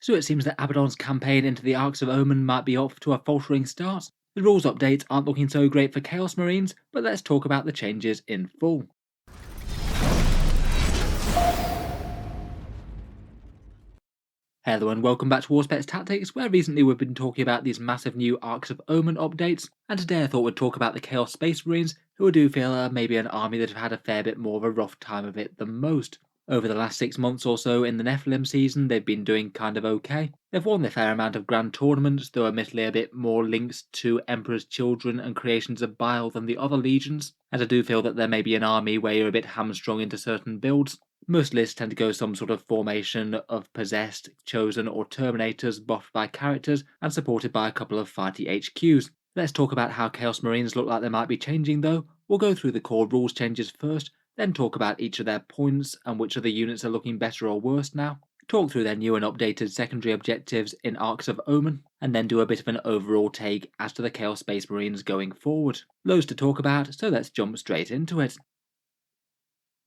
So it seems that Abaddon's campaign into the Arks of Omen might be off to a faltering start. The rules updates aren't looking so great for Chaos Marines, but let's talk about the changes in full. Hello and welcome back to Auspex Tactics, where recently we've been talking about these massive new Arks of Omen updates, and today I thought we'd talk about the Chaos Space Marines, who I do feel are maybe an army that have had a fair bit more of a rough time of it than most. Over the last 6 months or so in the Nephilim season, they've been doing kind of okay. They've won a fair amount of grand tournaments, though admittedly a bit more links to Emperor's Children and Creations of Bile than the other legions, and I do feel that there may be an army where you're a bit hamstrung into certain builds. Most lists tend to go some sort of formation of possessed, chosen, or terminators buffed by characters and supported by a couple of fighty HQs. Let's talk about how Chaos Marines look like they might be changing though. We'll go through the core rules changes first, then talk about each of their points and which of the units are looking better or worse now, talk through their new and updated secondary objectives in Arks of Omen, and then do a bit of an overall take as to the Chaos Space Marines going forward. Loads to talk about, so let's jump straight into it.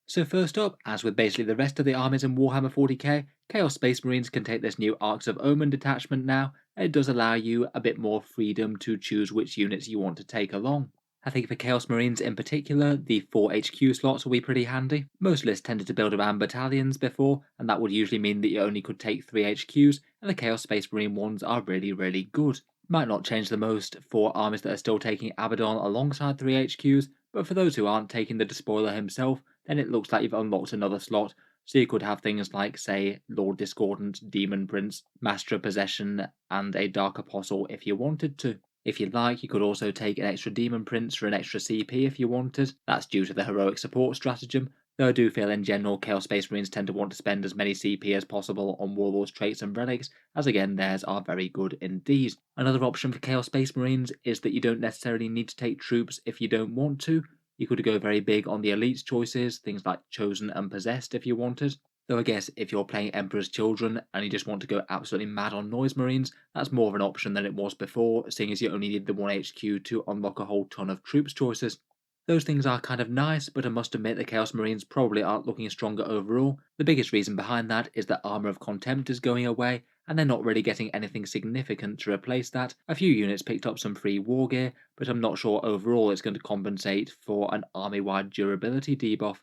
So first up, as with basically the rest of the armies in Warhammer 40k, Chaos Space Marines can take this new Arks of Omen detachment now, and it does allow you a bit more freedom to choose which units you want to take along. I think for Chaos Marines in particular, the 4 HQ slots will be pretty handy. Most lists tended to build around battalions before, and that would usually mean that you only could take 3 HQs, and the Chaos Space Marine ones are really good. Might not change the most for armies that are still taking Abaddon alongside 3 HQs, but for those who aren't taking the Despoiler himself, then it looks like you've unlocked another slot, so you could have things like, say, Lord Discordant, Demon Prince, Master of Possession, and a Dark Apostle if you wanted to. If you'd like, you could also take an extra Demon Prince for an extra CP if you wanted. That's due to the heroic support stratagem, though I do feel in general Chaos Space Marines tend to want to spend as many CP as possible on Warlords traits and relics, as again theirs are very good indeed. Another option for Chaos Space Marines is that you don't necessarily need to take troops if you don't want to. You could go very big on the elite choices, things like Chosen and Possessed if you wanted. Though I guess if you're playing Emperor's Children and you just want to go absolutely mad on Noise Marines, that's more of an option than it was before, seeing as you only need the 1 HQ to unlock a whole ton of troops choices. Those things are kind of nice, but I must admit the Chaos Marines probably aren't looking stronger overall. The biggest reason behind that is that Armour of Contempt is going away, and they're not really getting anything significant to replace that. A few units picked up some free war gear, but I'm not sure overall it's going to compensate for an army-wide durability debuff.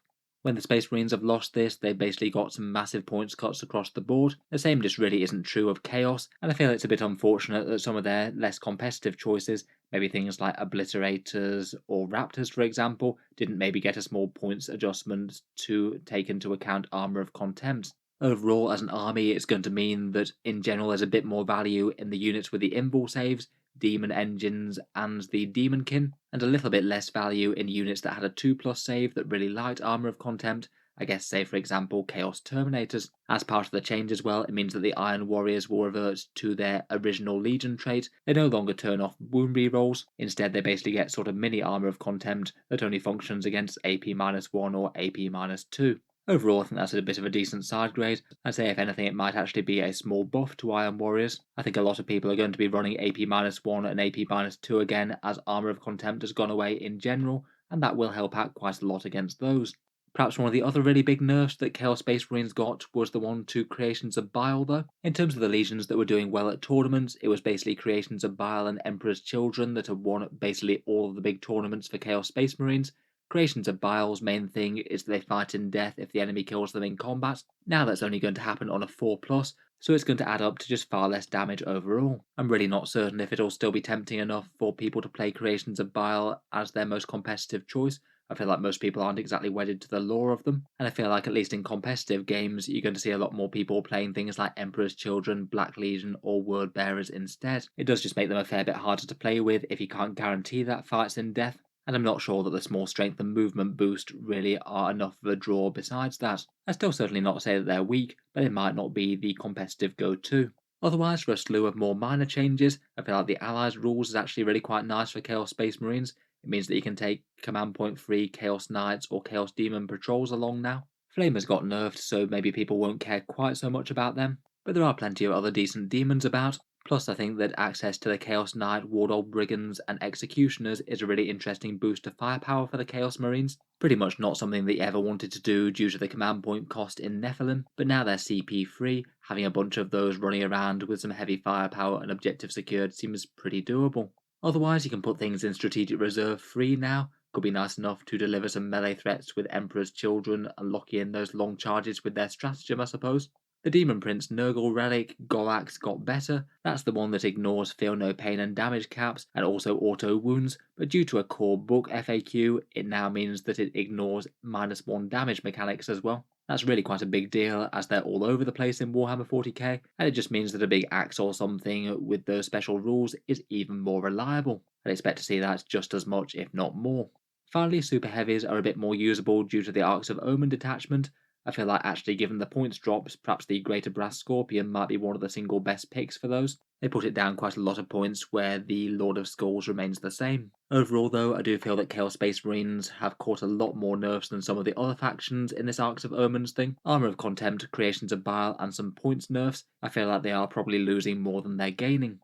When the Space Marines have lost this, they've basically got some massive points cuts across the board. The same just really isn't true of Chaos, and I feel it's a bit unfortunate that some of their less competitive choices, maybe things like Obliterators or Raptors for example, didn't maybe get a small points adjustment to take into account Armour of Contempt. Overall, as an army, it's going to mean that in general there's a bit more value in the units with the invul saves, demon engines, and the demonkin, and a little bit less value in units that had a 2+ save that really liked Armour of Contempt. I guess, say for example, Chaos Terminators. As part of the change as well, it means that the Iron Warriors will revert to their original Legion trait. They no longer turn off wound rerolls, instead they basically get sort of mini Armour of Contempt that only functions against AP-1 or AP-2. Overall, I think that's a bit of a decent side grade. I'd say if anything it might actually be a small buff to Iron Warriors. I think a lot of people are going to be running AP-1 and AP-2 again as Armour of Contempt has gone away in general, and that will help out quite a lot against those. Perhaps one of the other really big nerfs that Chaos Space Marines got was the one to Creations of Bile though. In terms of the legions that were doing well at tournaments, it was basically Creations of Bile and Emperor's Children that have won basically all of the big tournaments for Chaos Space Marines. Creations of Bile's main thing is that they fight in death if the enemy kills them in combat. Now that's only going to happen on a 4+, so it's going to add up to just far less damage overall. I'm really not certain if it'll still be tempting enough for people to play Creations of Bile as their most competitive choice. I feel like most people aren't exactly wedded to the lore of them, and I feel like at least in competitive games you're going to see a lot more people playing things like Emperor's Children, Black Legion, or Word Bearers instead. It does just make them a fair bit harder to play with if you can't guarantee that fights in death, and I'm not sure that the small strength and movement boost really are enough of a draw besides that. I still certainly not say that they're weak, but it might not be the competitive go-to. Otherwise, for a slew of more minor changes, I feel like the Allies rules is actually really quite nice for Chaos Space Marines. It means that you can take Command Point 3 Chaos Knights or Chaos Demon Patrols along now. Flamers got nerfed, so maybe people won't care quite so much about them, but there are plenty of other decent demons about. Plus, I think that access to the Chaos Knight, Wardog Brigands, and Executioners is a really interesting boost to firepower for the Chaos Marines. Pretty much not something they ever wanted to do due to the command point cost in Nephilim, but now they're CP free, having a bunch of those running around with some heavy firepower and objective secured seems pretty doable. Otherwise, you can put things in Strategic Reserve free now. Could be nice enough to deliver some melee threats with Emperor's Children and lock in those long charges with their stratagem, I suppose. The Demon Prince Nurgle relic, Gorax, got better. That's the one that ignores Feel No Pain and damage caps, and also auto wounds, but due to a core book FAQ, it now means that it ignores -1 damage mechanics as well. That's really quite a big deal, as they're all over the place in Warhammer 40k, and it just means that a big axe or something with those special rules is even more reliable. I'd expect to see that just as much, if not more. Finally, super heavies are a bit more usable due to the Arks of Omen detachment. I feel like actually given the points drops, perhaps the Greater Brass Scorpion might be one of the single best picks for those. They put it down quite a lot of points where the Lord of Skulls remains the same. Overall though, I do feel that Chaos Space Marines have caught a lot more nerfs than some of the other factions in this Arks of Omens thing. Armour of Contempt, Creations of Bile, and some points nerfs, I feel like they are probably losing more than they're gaining.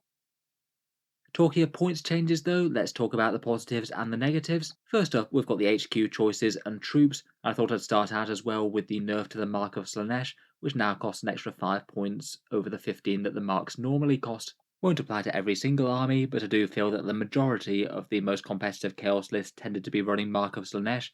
Talking of points changes though, let's talk about the positives and the negatives. First up, we've got the HQ choices and troops. I thought I'd start out as well with the nerf to the Mark of Slanesh, which now costs an extra 5 points over the 15 that the marks normally cost. Won't apply to every single army, but I do feel that the majority of the most competitive Chaos lists tended to be running Mark of Slanesh,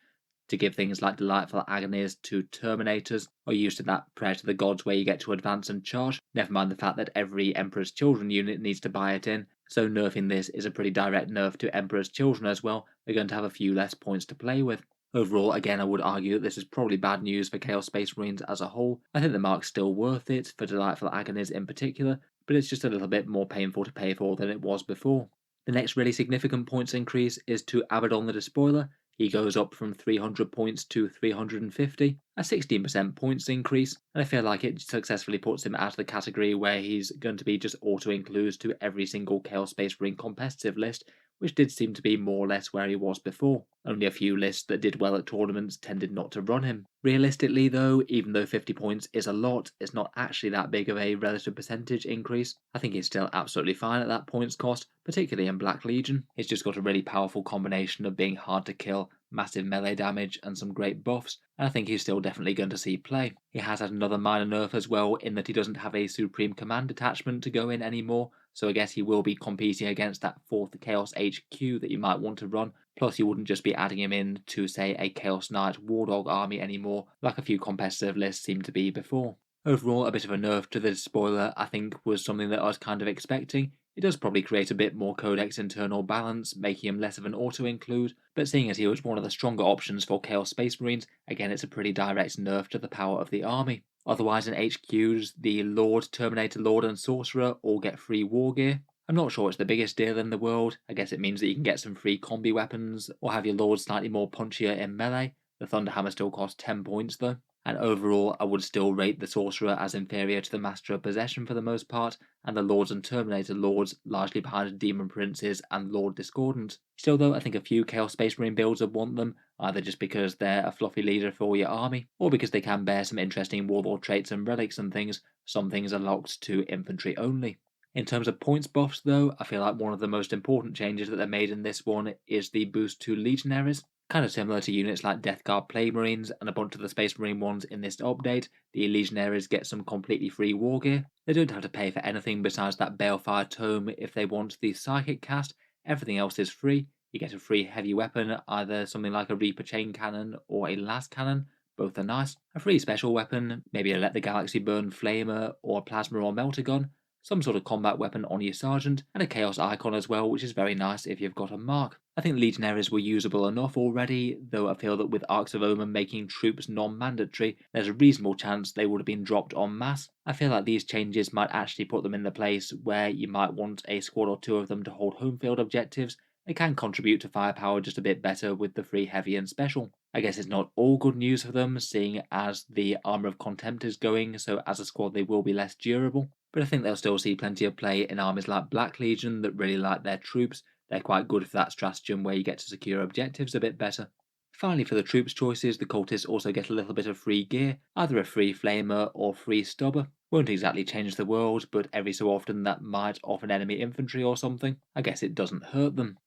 to give things like Delightful Agonies to Terminators, or used to that Prayer to the Gods where you get to advance and charge, never mind the fact that every Emperor's Children unit needs to buy it in, so nerfing this is a pretty direct nerf to Emperor's Children as well. They're going to have a few less points to play with. Overall, again, I would argue that this is probably bad news for Chaos Space Marines as a whole. I think the mark's still worth it, for Delightful Agonies in particular, but it's just a little bit more painful to pay for than it was before. The next really significant points increase is to Abaddon the Despoiler. He goes up from 300 points to 350, a 16% points increase, and I feel like it successfully puts him out of the category where he's going to be just auto-included to every single Chaos Space Marine competitive list, which did seem to be more or less where he was before. Only a few lists that did well at tournaments tended not to run him. Realistically though, even though 50 points is a lot, it's not actually that big of a relative percentage increase. I think he's still absolutely fine at that points cost, particularly in Black Legion. He's just got a really powerful combination of being hard to kill, massive melee damage, and some great buffs, and I think he's still definitely going to see play. He has had another minor nerf as well, in that he doesn't have a Supreme Command attachment to go in anymore, so I guess he will be competing against that 4th Chaos HQ that you might want to run. Plus, you wouldn't just be adding him in to, say, a Chaos Knight Wardog army anymore, like a few competitive lists seem to be before. Overall, a bit of a nerf to the Despoiler, I think, was something that I was kind of expecting. It does probably create a bit more Codex internal balance, making him less of an auto-include, but seeing as he was one of the stronger options for Chaos Space Marines, again it's a pretty direct nerf to the power of the army. Otherwise in HQs, the Lord, Terminator Lord and Sorcerer all get free war gear. I'm not sure it's the biggest deal in the world. I guess it means that you can get some free combi weapons, or have your Lord slightly more punchier in melee. The Thunderhammer still costs 10 points though. And overall, I would still rate the Sorcerer as inferior to the Master of Possession for the most part, and the Lords and Terminator Lords largely behind Demon Princes and Lord Discordant. Still though, I think a few Chaos Space Marine builds would want them, either just because they're a fluffy leader for your army, or because they can bear some interesting Warlord traits and relics and things. Some things are locked to infantry only. In terms of points buffs though, I feel like one of the most important changes that they made in this one is the boost to Legionaries. Kind of similar to units like Death Guard Plague Marines and a bunch of the Space Marine ones in this update, the Legionaries get some completely free war gear. They don't have to pay for anything besides that Balefire Tome if they want the Psychic cast. Everything else is free. You get a free heavy weapon, either something like a Reaper Chain Cannon or a Las Cannon. Both are nice. A free special weapon, maybe a Let the Galaxy Burn Flamer or a Plasma or Melter Gun. Some sort of combat weapon on your Sergeant, and a Chaos Icon as well, which is very nice if you've got a mark. I think Legionaries were usable enough already, though I feel that with Arks of Omen making troops non-mandatory, there's a reasonable chance they would have been dropped en masse. I feel like these changes might actually put them in the place where you might want a squad or two of them to hold home field objectives. They can contribute to firepower just a bit better with the free heavy and special. I guess it's not all good news for them, seeing as the Armour of Contempt is going, so as a squad they will be less durable. But I think they'll still see plenty of play in armies like Black Legion that really like their troops. They're quite good for that stratagem where you get to secure objectives a bit better. Finally, for the troops choices, the cultists also get a little bit of free gear, either a free flamer or free stubber. Won't exactly change the world, but every so often that might off an enemy infantry or something. I guess it doesn't hurt them.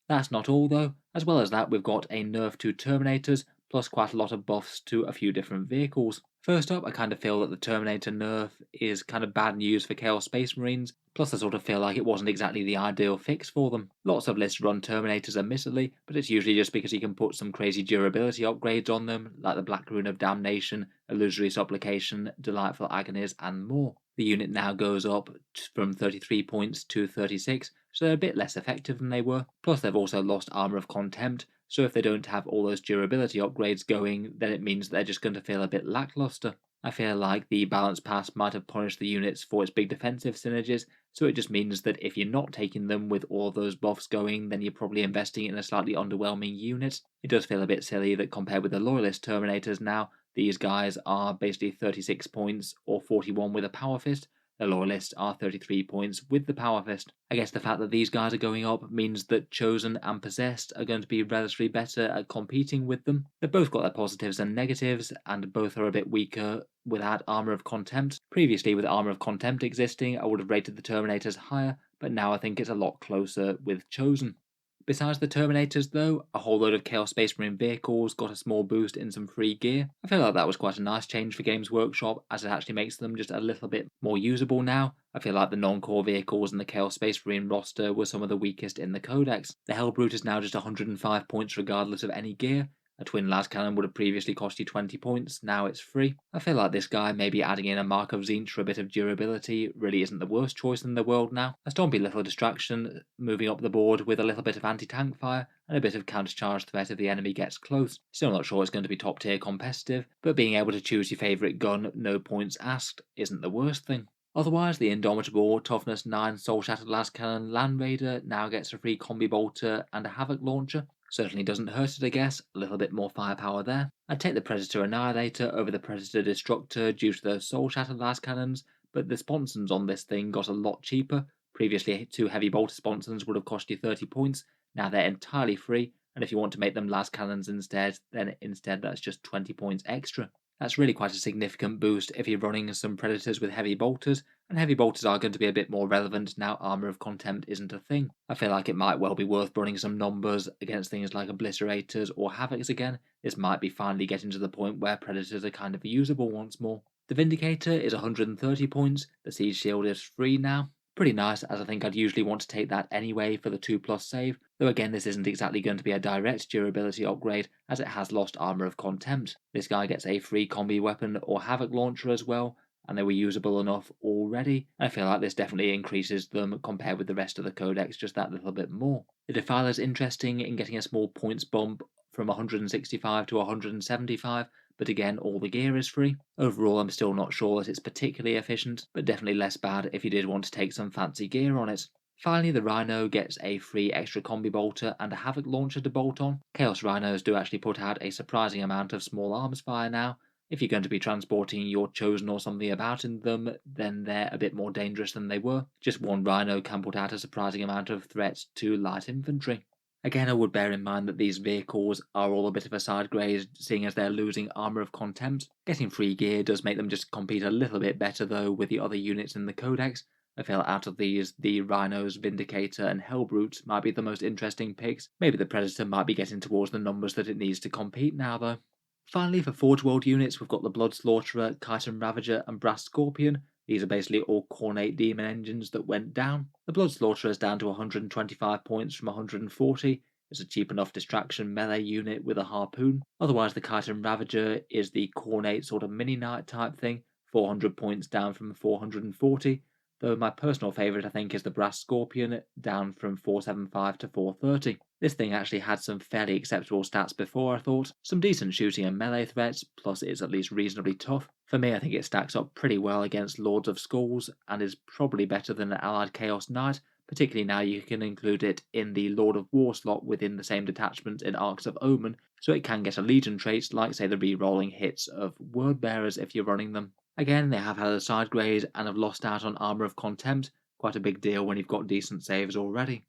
That's not all though. As well as that, we've got a nerf to Terminators, plus quite a lot of buffs to a few different vehicles. First up, I kind of feel that the Terminator nerf is kind of bad news for Chaos Space Marines, plus I sort of feel like it wasn't exactly the ideal fix for them. Lots of lists run Terminators admittedly, but it's usually just because you can put some crazy durability upgrades on them, like the Black Rune of Damnation, Illusory Supplication, Delightful Agonies, and more. The unit now goes up from 33 points to 36, so they're a bit less effective than they were. Plus, they've also lost Armour of Contempt, so if they don't have all those durability upgrades going, then it means they're just going to feel a bit lackluster. I feel like the balance pass might have punished the units for its big defensive synergies, so it just means that if you're not taking them with all those buffs going, then you're probably investing in a slightly underwhelming unit. It does feel a bit silly that compared with the Loyalist Terminators now, these guys are basically 36 points or 41 with a Power Fist. The Loyalists are 33 points with the Power Fist. I guess the fact that these guys are going up means that Chosen and Possessed are going to be relatively better at competing with them. They've both got their positives and negatives, and both are a bit weaker without Armour of Contempt. Previously, with Armour of Contempt existing, I would have rated the Terminators higher, but now I think it's a lot closer with Chosen. Besides the Terminators though, a whole load of Chaos Space Marine vehicles got a small boost in some free gear. I feel like that was quite a nice change for Games Workshop, as it actually makes them just a little bit more usable now. I feel like the non-core vehicles in the Chaos Space Marine roster were some of the weakest in the Codex. The Hellbrute is now just 105 points regardless of any gear. A twin las cannon would have previously cost you 20 points, now it's free. I feel like this guy, maybe adding in a Mark of Tzeentch for a bit of durability, really isn't the worst choice in the world now. A stompy little distraction, moving up the board with a little bit of anti-tank fire, and a bit of counter-charge threat if the enemy gets close. Still not sure it's going to be top tier competitive, but being able to choose your favourite gun, no points asked, isn't the worst thing. Otherwise, the Indomitable Toughness 9 Soul Shattered Lascannon Land Raider now gets a free Combi Bolter and a Havoc Launcher. Certainly doesn't hurt it, I guess. A little bit more firepower there. I'd take the Predator Annihilator over the Predator Destructor due to those Soul Shattered Lascannons, but the sponsons on this thing got a lot cheaper. Previously, 2 Heavy Bolter sponsons would have cost you 30 points. Now they're entirely free, and if you want to make them Lascannons instead, then instead that's just 20 points extra. That's really quite a significant boost if you're running some Predators with Heavy Bolters, and Heavy Bolters are going to be a bit more relevant now Armour of Contempt isn't a thing. I feel like it might well be worth running some numbers against things like Obliterators or Havocs again. This might be finally getting to the point where Predators are kind of usable once more. The Vindicator is 130 points, the Siege Shield is free now. Pretty nice, as I think I'd usually want to take that anyway for the 2+ save, though again this isn't exactly going to be a direct durability upgrade as it has lost Armour of Contempt. This guy gets a free combi weapon or Havoc Launcher as well, and they were usable enough already. I feel like this definitely increases them compared with the rest of the Codex just that little bit more. The Defiler's interesting in getting a small points bump from 165 to 175, but again all the gear is free. Overall I'm still not sure that it's particularly efficient, but definitely less bad if you did want to take some fancy gear on it. Finally, the Rhino gets a free extra combi bolter and a Havoc Launcher to bolt on. Chaos Rhinos do actually put out a surprising amount of small arms fire now. If you're going to be transporting your Chosen or something about in them, then they're a bit more dangerous than they were. Just one Rhino can put out a surprising amount of threats to light infantry. Again, I would bear in mind that these vehicles are all a bit of a side grade, seeing as they're losing Armour of Contempt. Getting free gear does make them just compete a little bit better though with the other units in the Codex. I feel out of these, the Rhinos, Vindicator and Hellbrute might be the most interesting picks. Maybe the Predator might be getting towards the numbers that it needs to compete now though. Finally, for Forge World units, we've got the Blood Slaughterer, Chiton Ravager and Brass Scorpion. These are basically all Cornate Demon engines that went down. The Blood Slaughterer is down to 125 points from 140. It's a cheap enough distraction melee unit with a harpoon. Otherwise, the Chiton Ravager is the Cornate sort of mini-knight type thing, 400 points down from 440. Though my personal favourite I think is the Brass Scorpion, down from 475 to 430. This thing actually had some fairly acceptable stats before I thought. Some decent shooting and melee threats, plus it's at least reasonably tough. For me I think it stacks up pretty well against Lords of Skulls, and is probably better than an allied Chaos Knight, particularly now you can include it in the Lord of War slot within the same detachment in Arks of Omen, so it can get a Legion trait like say the re-rolling hits of Word Bearers if you're running them. Again, they have had a side grade and have lost out on Armour of Contempt, quite a big deal when you've got decent saves already.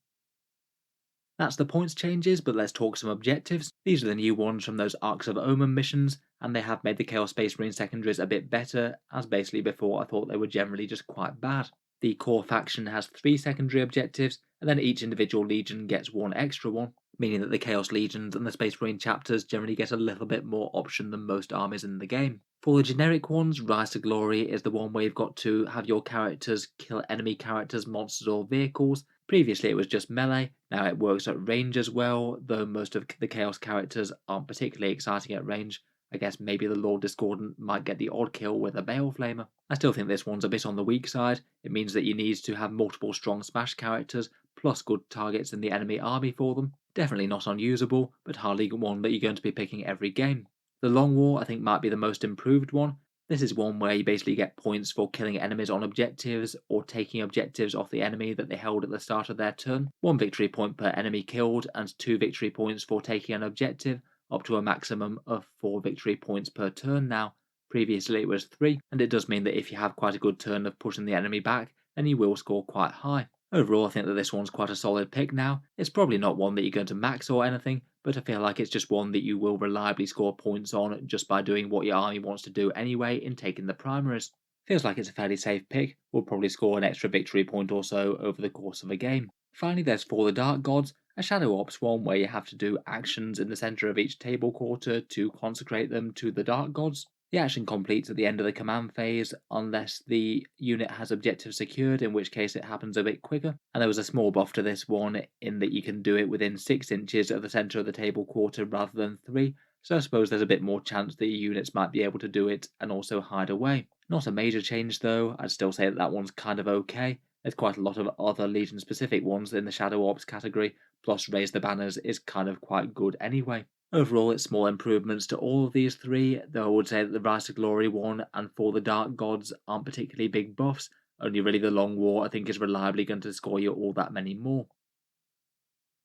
That's the points changes, but let's talk some objectives. These are the new ones from those Arks of Omen missions, and they have made the Chaos Space Marine secondaries a bit better, as basically before I thought they were generally just quite bad. The core faction has 3 secondary objectives, and then each individual legion gets 1 extra one, meaning that the Chaos Legions and the Space Marine chapters generally get a little bit more option than most armies in the game. For the generic ones, Rise to Glory is the one where you've got to have your characters kill enemy characters, monsters or vehicles. Previously it was just melee, now it works at range as well, though most of the Chaos characters aren't particularly exciting at range. I guess maybe the Lord Discordant might get the odd kill with a Bale Flamer. I still think this one's a bit on the weak side. It means that you need to have multiple strong smash characters, plus good targets in the enemy army for them. Definitely not unusable, but hardly one that you're going to be picking every game. The Long War I think might be the most improved one. This is one where you basically get points for killing enemies on objectives or taking objectives off the enemy that they held at the start of their turn. 1 victory point per enemy killed and 2 victory points for taking an objective, up to a maximum of 4 victory points per turn now. Previously it was 3, and it does mean that if you have quite a good turn of pushing the enemy back, then you will score quite high. Overall, I think that this one's quite a solid pick now. It's probably not one that you're going to max or anything, but I feel like it's just one that you will reliably score points on just by doing what your army wants to do anyway in taking the primaries. Feels like it's a fairly safe pick. We'll probably score an extra victory point or so over the course of a game. Finally, there's For the Dark Gods, a Shadow Ops one where you have to do actions in the centre of each table quarter to consecrate them to the Dark Gods. The action completes at the end of the command phase unless the unit has objectives secured, in which case it happens a bit quicker. And there was a small buff to this one in that you can do it within 6 inches of the centre of the table quarter rather than 3, so I suppose there's a bit more chance that your units might be able to do it and also hide away. Not a major change though, I'd still say that that one's kind of okay. There's quite a lot of other Legion specific ones in the Shadow Ops category, plus Raise the Banners is kind of quite good anyway. Overall, it's small improvements to all of these 3, though I would say that the Rise to Glory one and For the Dark Gods aren't particularly big buffs, only really the Long War I think is reliably going to score you all that many more.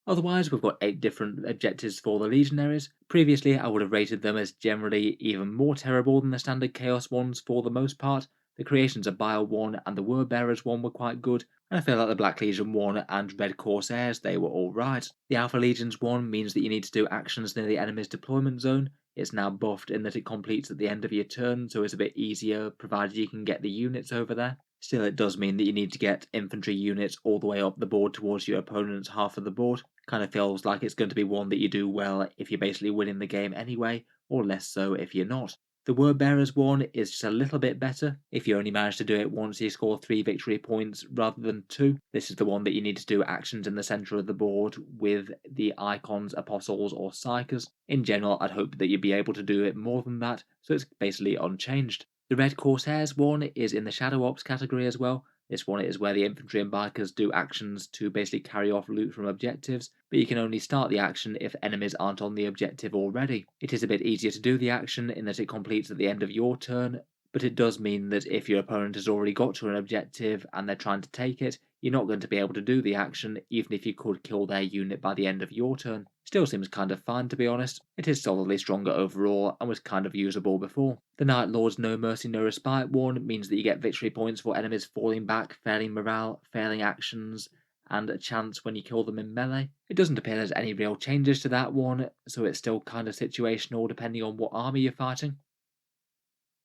Otherwise, we've got 8 different objectives for the Legionaries. Previously, I would have rated them as generally even more terrible than the standard Chaos ones for the most part. The Creations of Bile 1 and the Word Bearers 1 were quite good, and I feel like the Black Legion 1 and Red Corsairs, they were alright. The Alpha Legions 1 means that you need to do actions near the enemy's deployment zone. It's now buffed in that it completes at the end of your turn, so it's a bit easier provided you can get the units over there. Still, it does mean that you need to get infantry units all the way up the board towards your opponent's half of the board. Kind of feels like it's going to be one that you do well if you're basically winning the game anyway, or less so if you're not. The Word Bearers one is just a little bit better. If you only manage to do it once, you score 3 victory points rather than 2. This is the one that you need to do actions in the centre of the board with the icons, apostles, or psykers. In general, I'd hope that you'd be able to do it more than that, so it's basically unchanged. The Red Corsairs one is in the Shadow Ops category as well. This one is where the infantry and bikers do actions to basically carry off loot from objectives, but you can only start the action if enemies aren't on the objective already. It is a bit easier to do the action in that it completes at the end of your turn, but it does mean that if your opponent has already got to an objective and they're trying to take it, you're not going to be able to do the action even if you could kill their unit by the end of your turn. Still seems kind of fine to be honest. It is solidly stronger overall and was kind of usable before. The Night Lord's No Mercy No Respite one means that you get victory points for enemies falling back, failing morale, failing actions, and a chance when you kill them in melee. It doesn't appear there's any real changes to that one, so it's still kind of situational depending on what army you're fighting.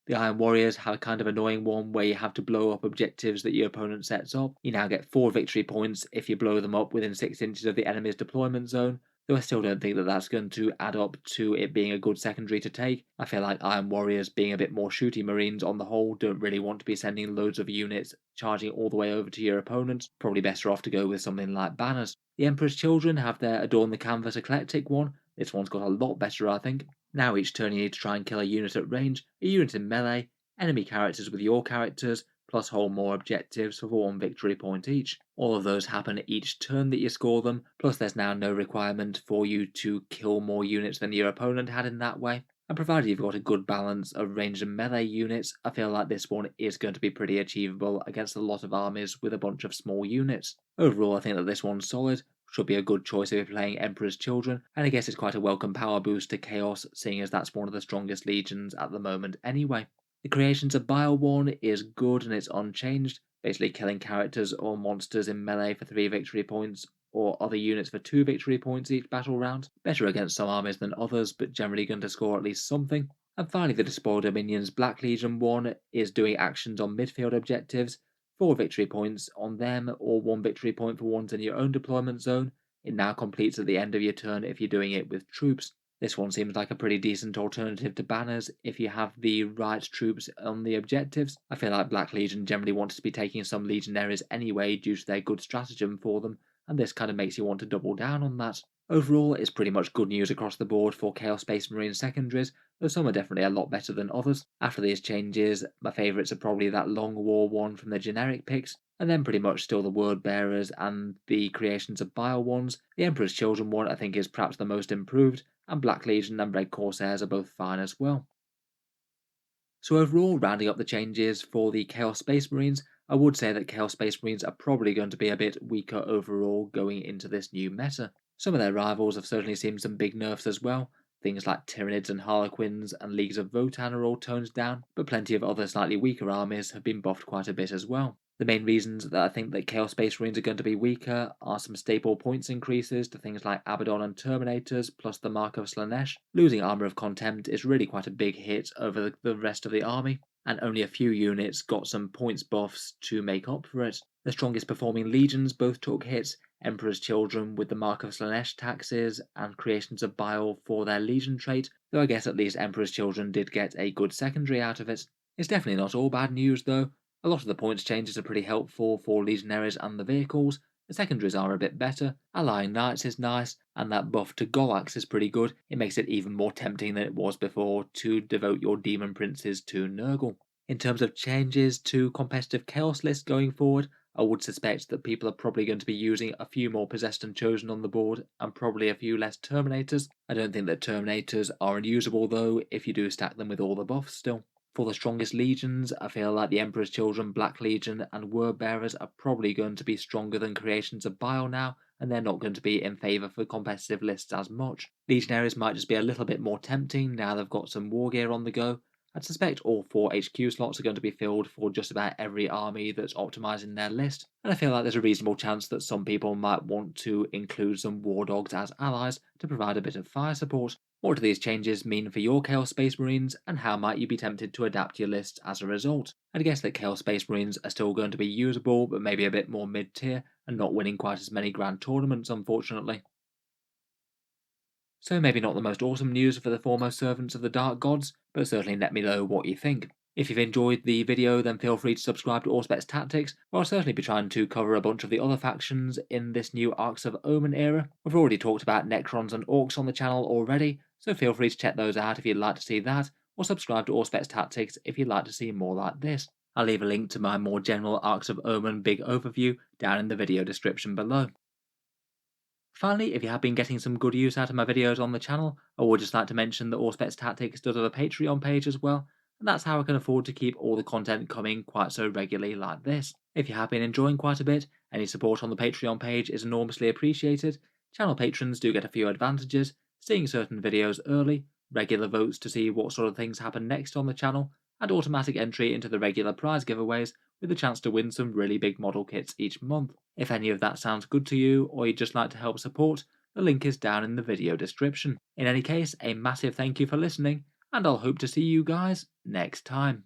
The Iron Warriors have a kind of annoying one where you have to blow up objectives that your opponent sets up. You now get 4 victory points if you blow them up within 6 inches of the enemy's deployment zone, though I still don't think that that's going to add up to it being a good secondary to take. I feel like Iron Warriors, being a bit more shooty marines on the whole, don't really want to be sending loads of units charging all the way over to your opponent. Probably better off to go with something like Banners. The Emperor's Children have their Adorn the Canvas Eclectic one. This one's got a lot better, I think. Now each turn you need to try and kill a unit at range, a unit in melee, enemy characters with your characters, plus hold more objectives for 1 victory point each. All of those happen each turn that you score them, plus there's now no requirement for you to kill more units than your opponent had in that way. And provided you've got a good balance of ranged and melee units, I feel like this one is going to be pretty achievable against a lot of armies with a bunch of small units. Overall, I think that this one's solid. Should be a good choice if you're playing Emperor's Children, and I guess it's quite a welcome power boost to Chaos, seeing as that's one of the strongest legions at the moment anyway. The Creations of Bile one is good and it's unchanged, basically killing characters or monsters in melee for 3 victory points, or other units for 2 victory points each battle round. Better against some armies than others, but generally going to score at least something. And finally, the Despoiled Dominions Black Legion 1 is doing actions on midfield objectives, 4 victory points on them, or 1 victory point for ones in your own deployment zone. It now completes at the end of your turn if you're doing it with troops. This one seems like a pretty decent alternative to banners if you have the right troops on the objectives. I feel like Black Legion generally wants to be taking some legionaries anyway due to their good stratagem for them, and this kind of makes you want to double down on that. Overall, it's pretty much good news across the board for Chaos Space Marine secondaries, though some are definitely a lot better than others. After these changes, my favourites are probably that Long War one from the generic picks, and then pretty much still the Word Bearers and the Creations of Bile ones. The Emperor's Children one I think is perhaps the most improved, and Black Legion and Red Corsairs are both fine as well. So overall, rounding up the changes for the Chaos Space Marines, I would say that Chaos Space Marines are probably going to be a bit weaker overall going into this new meta. Some of their rivals have certainly seen some big nerfs as well. Things like Tyranids and Harlequins and Leagues of Votan are all toned down, but plenty of other slightly weaker armies have been buffed quite a bit as well. The main reasons that I think that Chaos Space Marines are going to be weaker are some staple points increases to things like Abaddon and Terminators, plus the Mark of Slanesh. Losing Armour of Contempt is really quite a big hit over the rest of the army, and only a few units got some points buffs to make up for it. The strongest performing legions both took hits, Emperor's Children with the Mark of Slanesh taxes and Creations of Bile for their legion trait, though I guess at least Emperor's Children did get a good secondary out of it. It's definitely not all bad news though. A lot of the points changes are pretty helpful for legionaries and the vehicles. The secondaries are a bit better, Allying Knights is nice, and that buff to Golax is pretty good. It makes it even more tempting than it was before to devote your Demon Princes to Nurgle. In terms of changes to competitive chaos lists going forward, I would suspect that people are probably going to be using a few more Possessed and Chosen on the board, and probably a few less Terminators. I don't think that Terminators are unusable though, if you do stack them with all the buffs still. For the strongest legions, I feel like the Emperor's Children, Black Legion, and Word Bearers are probably going to be stronger than Creations of Bile now, and they're not going to be in favour for competitive lists as much. Legionaries might just be a little bit more tempting now they've got some war gear on the go. I'd suspect all 4 HQ slots are going to be filled for just about every army that's optimising their list, and I feel like there's a reasonable chance that some people might want to include some War Dogs as allies to provide a bit of fire support. What do these changes mean for your Chaos Space Marines, and how might you be tempted to adapt your lists as a result? I'd guess that Chaos Space Marines are still going to be usable, but maybe a bit more mid-tier, and not winning quite as many grand tournaments, unfortunately. So maybe not the most awesome news for the foremost servants of the Dark Gods, but certainly let me know what you think. If you've enjoyed the video, then feel free to subscribe to Auspex Tactics, where I'll certainly be trying to cover a bunch of the other factions in this new Arks of Omen era. We've already talked about Necrons and Orcs on the channel already, so feel free to check those out if you'd like to see that, or subscribe to Auspex Tactics if you'd like to see more like this. I'll leave a link to my more general Arks of Omen big overview down in the video description below. Finally, if you have been getting some good use out of my videos on the channel, I would just like to mention that Auspex Tactics does have a Patreon page as well, and that's how I can afford to keep all the content coming quite so regularly like this. If you have been enjoying quite a bit, any support on the Patreon page is enormously appreciated. Channel patrons do get a few advantages, seeing certain videos early, regular votes to see what sort of things happen next on the channel, and automatic entry into the regular prize giveaways with a chance to win some really big model kits each month. If any of that sounds good to you, or you'd just like to help support, the link is down in the video description. In any case, a massive thank you for listening, and I'll hope to see you guys next time.